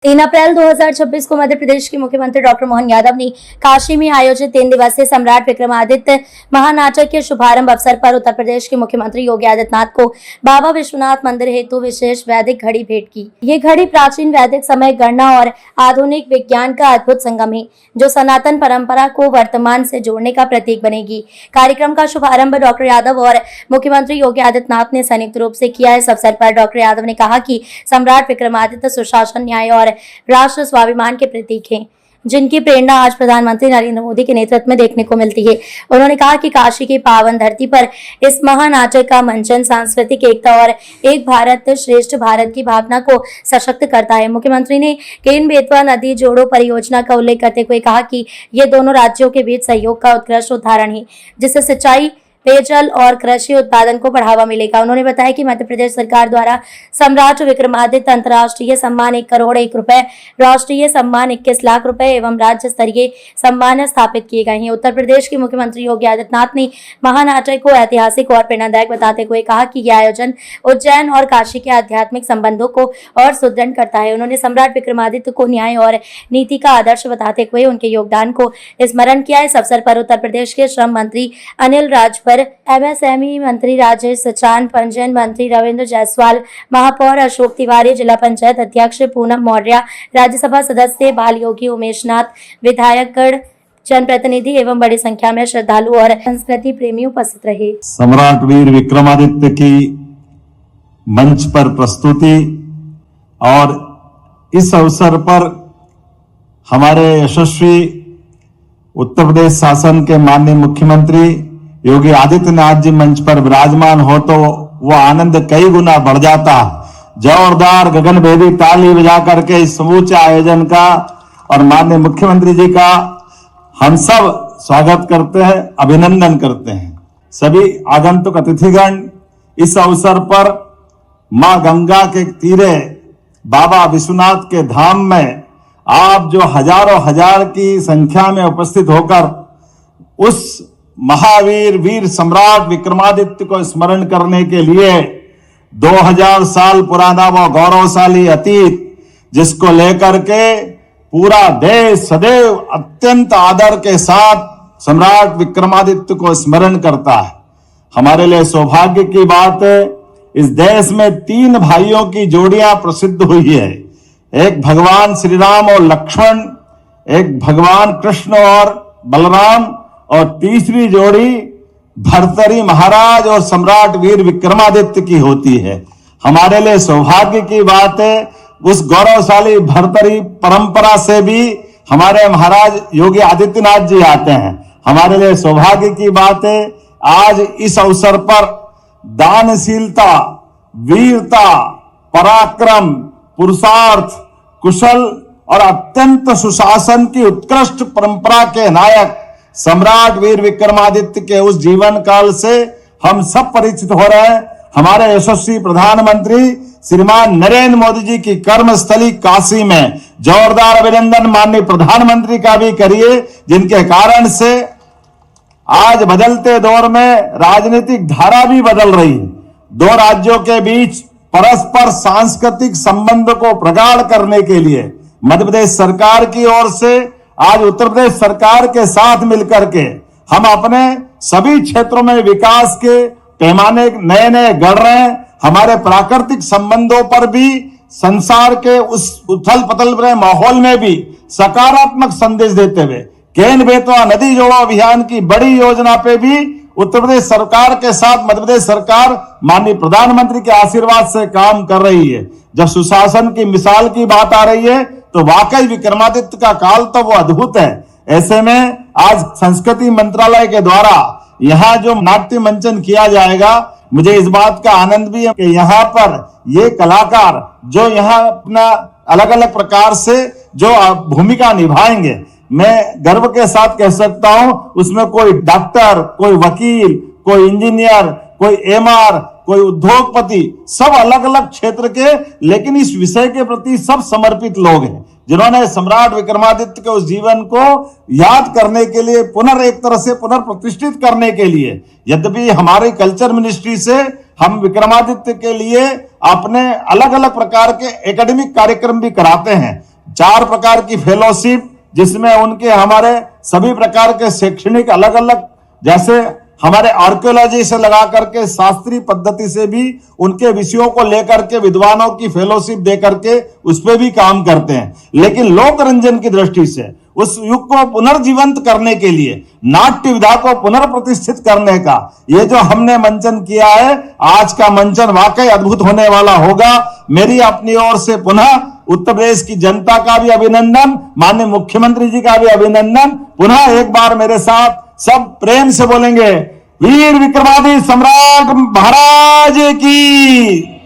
3 अप्रैल 2026 को मध्य प्रदेश के मुख्यमंत्री डॉक्टर मोहन यादव ने काशी में आयोजित 3 दिवसीय सम्राट विक्रमादित्य महानाटक के शुभारंभ अवसर पर उत्तर प्रदेश के मुख्यमंत्री योगी आदित्यनाथ को बाबा विश्वनाथ मंदिर हेतु विशेष वैदिक घड़ी भेंट की। ये घड़ी प्राचीन वैदिक समय गणना और आधुनिक विज्ञान का अद्भुत संगम है, जो सनातन परंपरा को वर्तमान से जोड़ने का प्रतीक बनेगी। कार्यक्रम का शुभारंभ डॉक्टर यादव और मुख्यमंत्री योगी आदित्यनाथ ने संयुक्त रूप से किया। इस अवसर पर डॉक्टर यादव ने कहा कि सम्राट विक्रमादित्य सुशासन, न्याय और राष्ट्र स्वाभिमान के प्रतीक हैं, जिनकी प्रेरणा आज प्रधानमंत्री नरेंद्र मोदी के नेतृत्व में देखने को मिलती है। उन्होंने कहा कि काशी की पावन धरती पर इस महानाटक का मंचन सांस्कृतिक एकता और एक भारत श्रेष्ठ भारत की भावना को सशक्त करता है। मुख्यमंत्री ने केन बेतवा नदी जोड़ो परियोजना का उल्लेख करते हुए कहा कि ये दोनों राज्यों के बीच सहयोग का उत्कृष्ट उदाहरण है, जिससे सिंचाई, पेयजल और कृषि उत्पादन को बढ़ावा मिलेगा। उन्होंने बताया कि मध्य प्रदेश सरकार द्वारा सम्राट विक्रमादित्य अंतर्राष्ट्रीय सम्मान 1 करोड़ 1 रुपए, राष्ट्रीय सम्मान 21 लाख रुपए एवं राज्य स्तरीय सम्मान स्थापित किए गए हैं। उत्तर प्रदेश के मुख्यमंत्री योगी आदित्यनाथ ने महानाटक को ऐतिहासिक और प्रेरणादायक बताते हुए कहा कि यह आयोजन उज्जैन और काशी के आध्यात्मिक संबंधों को और सुदृढ़ करता है। उन्होंने सम्राट विक्रमादित्य को न्याय और नीति का आदर्श बताते हुए उनके योगदान को स्मरण किया। इस अवसर पर उत्तर प्रदेश के श्रम मंत्री अनिल राजभर, एमएसएमई मंत्री राजेश सचान, पंजीयन मंत्री रविंद्र जायसवाल, महापौर अशोक तिवारी, जिला पंचायत अध्यक्ष पूनम मौर्य, राज्यसभा सदस्य बाल योगी उमेश नाथ, विधायकगण, जनप्रतिनिधि एवं बड़ी संख्या में श्रद्धालु और संस्कृति प्रेमी उपस्थित रहे। सम्राट वीर विक्रमादित्य की मंच पर प्रस्तुति और इस अवसर पर हमारे यशस्वी उत्तर प्रदेश शासन के माननीय मुख्यमंत्री योगी आदित्यनाथ जी मंच पर विराजमान हो तो वो आनंद कई गुना बढ़ जाता। जोरदार गगनभेदी ताली बजा करके इस समूचे आयोजन का और माननीय मुख्यमंत्री जी का हम सब स्वागत करते हैं, अभिनंदन करते हैं। सभी आगंतुक अतिथिगण इस अवसर पर मां गंगा के तीरे बाबा विश्वनाथ के धाम में आप जो हजारों हजार की संख्या में उपस्थित होकर उस महावीर वीर सम्राट विक्रमादित्य को स्मरण करने के लिए 2000 साल पुराना वो गौरवशाली अतीत, जिसको लेकर के पूरा देश सदैव अत्यंत आदर के साथ सम्राट विक्रमादित्य को स्मरण करता है। हमारे लिए सौभाग्य की बात है, इस देश में 3 भाइयों की जोड़ियां प्रसिद्ध हुई है। एक भगवान श्री राम और लक्ष्मण, एक भगवान कृष्ण और बलराम, और तीसरी जोड़ी भर्तरी महाराज और सम्राट वीर विक्रमादित्य की होती है। हमारे लिए सौभाग्य की बात है, उस गौरवशाली भर्तरी परंपरा से भी हमारे महाराज योगी आदित्यनाथ जी आते हैं। हमारे लिए सौभाग्य की बात है, आज इस अवसर पर दानशीलता, वीरता, पराक्रम, पुरुषार्थ, कुशल और अत्यंत सुशासन की उत्कृष्ट परंपरा के नायक सम्राट वीर विक्रमादित्य के उस जीवन काल से हम सब परिचित हो रहे हैं। हमारे यशस्वी प्रधानमंत्री श्रीमान नरेंद्र मोदी जी की कर्मस्थली काशी में जोरदार अभिनंदन माननीय प्रधानमंत्री का भी करिए, जिनके कारण से आज बदलते दौर में राजनीतिक धारा भी बदल रही है। 2 राज्यों के बीच परस्पर सांस्कृतिक संबंध को प्रगाढ़ करने के लिए मध्य प्रदेश सरकार की ओर से आज उत्तर प्रदेश सरकार के साथ मिलकर के हम अपने सभी क्षेत्रों में विकास के पैमाने नए नए गढ़ रहे हैं। हमारे प्राकृतिक संबंधों पर भी संसार के उस उथल पथल भरे माहौल में भी सकारात्मक संदेश देते हुए केन बेतवा नदी जोड़ो अभियान की बड़ी योजना पे भी उत्तर प्रदेश सरकार के साथ मध्य प्रदेश सरकार माननीय प्रधानमंत्री के आशीर्वाद से काम कर रही है। जब सुशासन की मिसाल की बात आ रही है तो वाकई विक्रमादित्य का काल तो वो अद्भुत है। ऐसे में आज संस्कृति मंत्रालय के द्वारा यहाँ जो नाट्य मंचन किया जाएगा, मुझे इस बात का आनंद भी है कि यहाँ पर ये कलाकार जो यहाँ अपना अलग अलग प्रकार से जो भूमिका निभाएंगे, मैं गर्व के साथ कह सकता हूं उसमें कोई डॉक्टर, कोई वकील, कोई इंजीनियर, कोई एमआर, कोई उद्योगपति, सब अलग अलग क्षेत्र के, लेकिन इस विषय के प्रति सब समर्पित लोग हैं, जिन्होंने सम्राट विक्रमादित्य के उस जीवन को याद करने के लिए एक तरह से पुनर्प्रतिष्ठित करने के लिए, यद्यपि हमारे कल्चर मिनिस्ट्री से हम विक्रमादित्य के लिए अपने अलग अलग प्रकार के एकेडमिक कार्यक्रम भी कराते हैं, 4 प्रकार की फेलोशिप, जिसमें उनके हमारे सभी प्रकार के शैक्षणिक अलग अलग, जैसे हमारे आर्कियोलॉजी से लगा करके शास्त्रीय पद्धति से भी उनके विषयों को लेकर के विद्वानों की फेलोशिप दे करके उस पर भी काम करते हैं। लेकिन लोक रंजन की दृष्टि से उस युग को पुनर्जीवंत करने के लिए, नाट्य विधा को पुनर्प्रतिष्ठित करने का ये जो हमने मंचन किया है, आज का मंचन वाकई अद्भुत होने वाला होगा। मेरी अपनी ओर से पुनः उत्तर प्रदेश की जनता का भी अभिनंदन, माननीय मुख्यमंत्री जी का भी अभिनंदन। पुनः एक बार मेरे साथ सब प्रेम से बोलेंगे, वीर विक्रमादित्य सम्राट महाराज की।